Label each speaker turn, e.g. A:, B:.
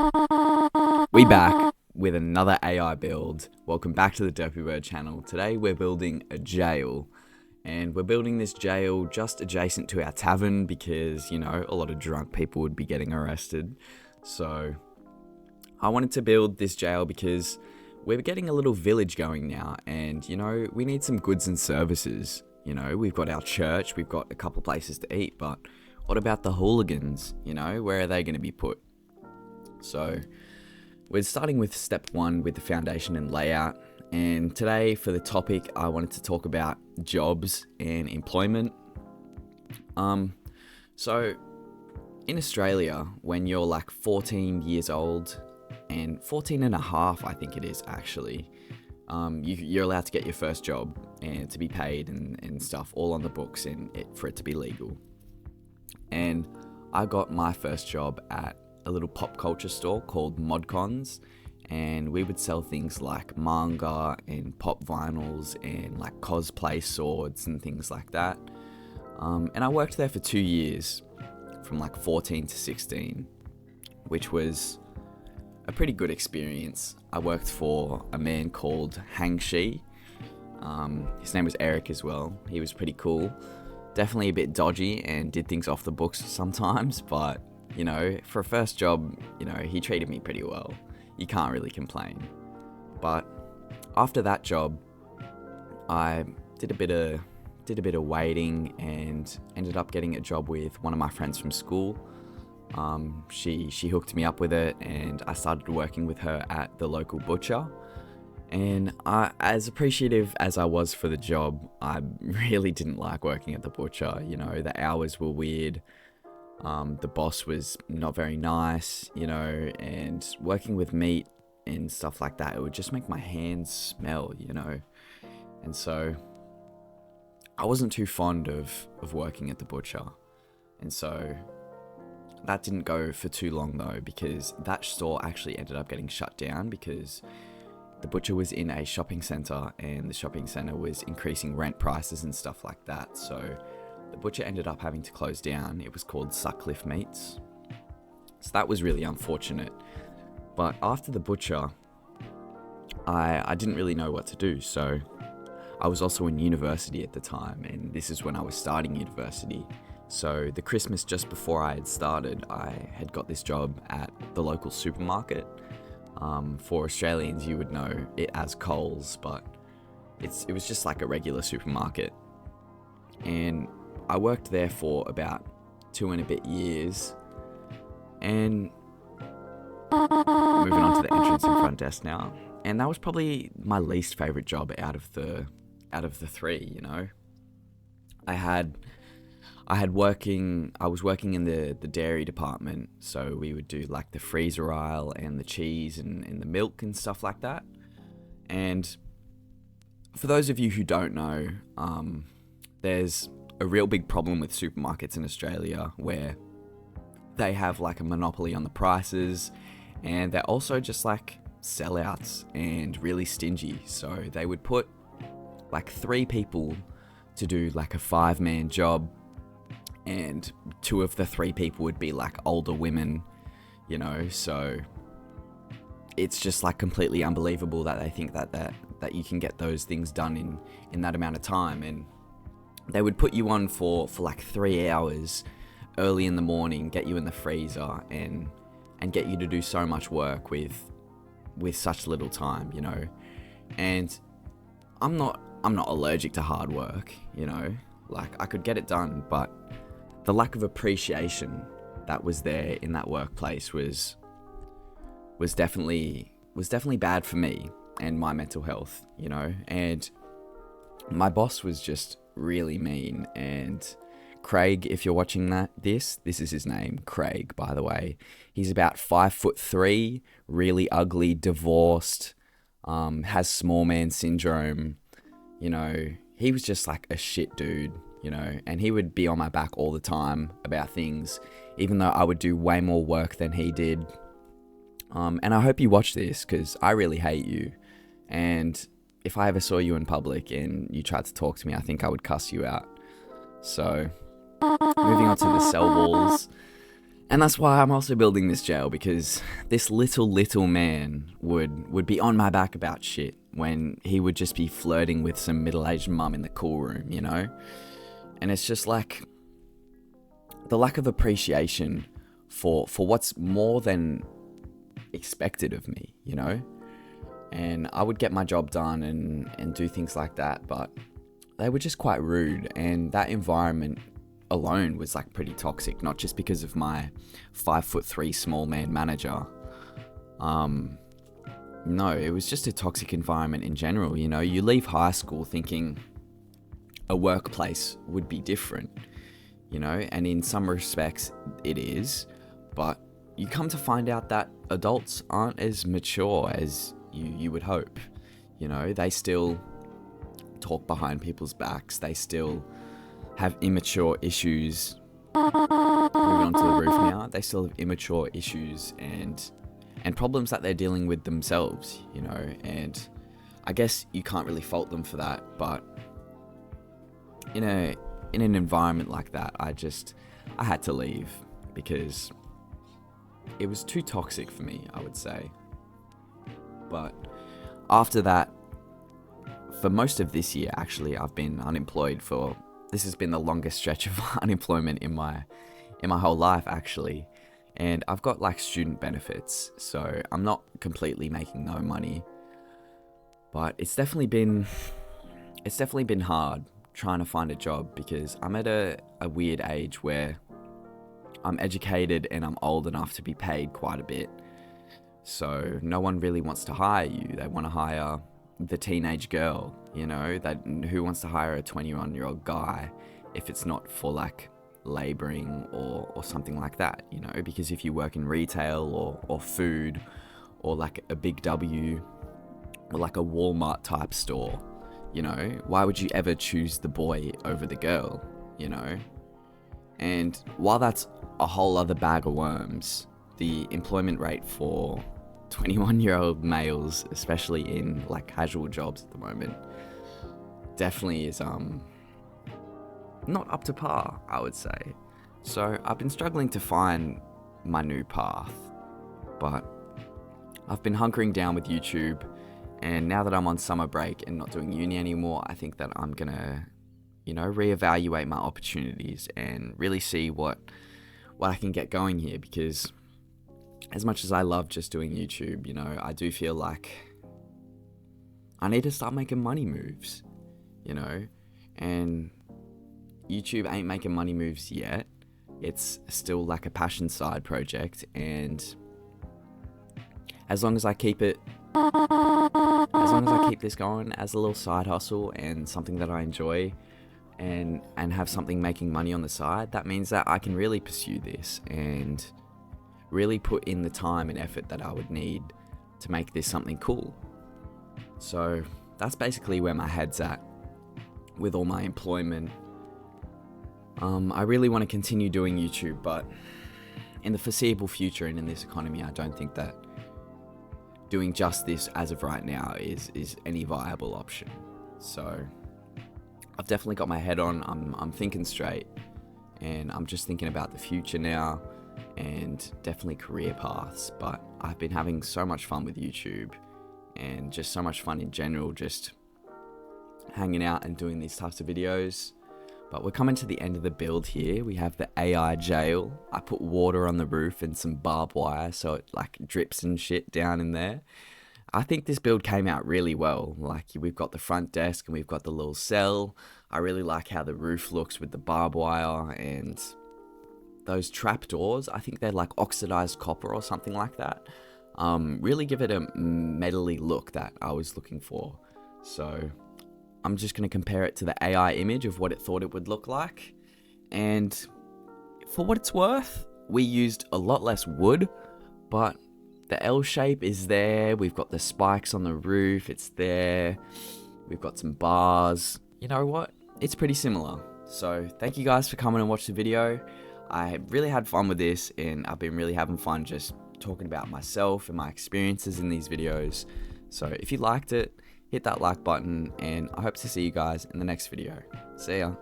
A: We back with another AI build. Welcome back to the Dopey Bird channel. Today we're building a jail, and we're building this jail just adjacent to our tavern because, you know, a lot of drunk people would be getting arrested. So I wanted to build this jail because we're getting a little village going now, and, you know, we need some goods and services. You know, we've got our church, we've got a couple places to eat, but what about the hooligans? You know, where are they going to be put? So we're starting with step one with the foundation and layout. And today for the topic, I wanted to talk about jobs and employment. So in Australia, when you're like 14 years old and 14 and a half, I think it is actually, you're allowed to get your first job and to be paid and stuff all on the books and for it to be legal. And I got my first job at a little pop culture store called Modcons, and we would sell things like manga and pop vinyls and like cosplay swords and things like that. And I worked there for 2 years, from like 14 to 16, which was a pretty good experience. I worked for a man called Hang Shi. His name was Eric as well. He was pretty cool. Definitely a bit dodgy and did things off the books sometimes, but you know, for a first job, you know, he treated me pretty well. You can't really complain. But after that job, I did a bit of waiting and ended up getting a job with one of my friends from school. She hooked me up with it, and I started working with her at the local butcher. And as appreciative as I was for the job, I really didn't like working at the butcher. You know, the hours were weird. The boss was not very nice, you know, and working with meat and stuff like that, it would just make my hands smell, you know. And so I wasn't too fond of working at the butcher. And so that didn't go for too long though, because that store actually ended up getting shut down because the butcher was in a shopping centre and the shopping centre was increasing rent prices and stuff like that. So the butcher ended up having to close down. It was called Sutcliffe Meats. So that was really unfortunate. But after the butcher, I didn't really know what to do. So I was also in university at the time, and this is when I was starting university. So the Christmas just before I had started, I had got this job at the local supermarket. For Australians, you would know it as Coles, but it was just like a regular supermarket. And I worked there for about 2 and a bit years, and moving on to the entrance and front desk now. And that was probably my least favorite job out of the three, you know. I was working in the dairy department, so we would do like the freezer aisle and the cheese and the milk and stuff like that. And for those of you who don't know, there's a real big problem with supermarkets in Australia where they have like a monopoly on the prices, and they're also just like sellouts and really stingy. So they would put like 3 people to do like a 5-man job, and 2 of the 3 people would be like older women, you know. So it's just like completely unbelievable that they think that you can get those things done in that amount of time. And they would put you on for like 3 hours early in the morning, get you in the freezer and get you to do so much work with such little time, you know. And I'm not allergic to hard work, you know. Like, I could get it done, but the lack of appreciation that was there in that workplace was definitely bad for me and my mental health, you know. And my boss was just really mean. And Craig, if you're watching this is his name, Craig, by the way. He's about 5'3", really ugly, divorced, has small man syndrome, you know. He was just like a shit dude, you know, and he would be on my back all the time about things, even though I would do way more work than he did. And I hope you watch this, because I really hate you. And if I ever saw you in public and you tried to talk to me, I think I would cuss you out. So, moving on to the cell walls. And that's why I'm also building this jail, because this little man would be on my back about shit when he would just be flirting with some middle-aged mum in the cool room, you know? And it's just like the lack of appreciation for what's more than expected of me, you know? And I would get my job done and do things like that, but they were just quite rude, and that environment alone was like pretty toxic, not just because of my 5'3" small man manager. No, it was just a toxic environment in general. You know, you leave high school thinking a workplace would be different, you know, and in some respects it is, but you come to find out that adults aren't as mature as you would hope. You know, they still talk behind people's backs, they still have immature issues. Moving on to the roof now, they still have immature issues and problems that they're dealing with themselves, you know, and I guess you can't really fault them for that, but in an environment like that, I had to leave because it was too toxic for me, I would say. But after that, for most of this year, actually, I've been unemployed for, this has been the longest stretch of unemployment in my whole life, actually. And I've got like student benefits, so I'm not completely making no money. But it's definitely been hard trying to find a job, because I'm at a weird age where I'm educated and I'm old enough to be paid quite a bit. So no one really wants to hire you. They want to hire the teenage girl, you know, who wants to hire a 21-year-old guy if it's not for like laboring or something like that, you know, because if you work in retail or food or like a Big W or like a Walmart type store, you know, why would you ever choose the boy over the girl, you know? And while that's a whole other bag of worms, the employment rate for 21-year-old males, especially in like casual jobs at the moment, definitely is not up to par, I would say. So I've been struggling to find my new path, but I've been hunkering down with YouTube, and now that I'm on summer break and not doing uni anymore, I think that I'm gonna, you know, reevaluate my opportunities and really see what I can get going here, because as much as I love just doing YouTube, you know, I do feel like I need to start making money moves, you know, and YouTube ain't making money moves yet. It's still like a passion side project, and as long as I keep this going as a little side hustle and something that I enjoy and have something making money on the side, that means that I can really pursue this and really put in the time and effort that I would need to make this something cool. So that's basically where my head's at with all my employment. I really want to continue doing YouTube, but in the foreseeable future and in this economy, I don't think that doing just this as of right now is any viable option. So I've definitely got my head on, I'm thinking straight, and I'm just thinking about the future now and definitely career paths. But I've been having so much fun with YouTube and just so much fun in general, just hanging out and doing these types of videos. But we're coming to the end of the build here. We have the AI jail. I put water on the roof and some barbed wire so it like drips and shit down in there. I think this build came out really well. Like, we've got the front desk and we've got the little cell. I really like how the roof looks with the barbed wire and those trap doors. I think they're like oxidized copper or something like that. Really give it a metally look that I was looking for. So I'm just going to compare it to the AI image of what it thought it would look like. And for what it's worth, we used a lot less wood, but the L shape is there. We've got the spikes on the roof. It's there. We've got some bars. You know what? It's pretty similar. So thank you guys for coming and watch the video. I really had fun with this, and I've been really having fun just talking about myself and my experiences in these videos. So if you liked it, hit that like button, and I hope to see you guys in the next video. See ya.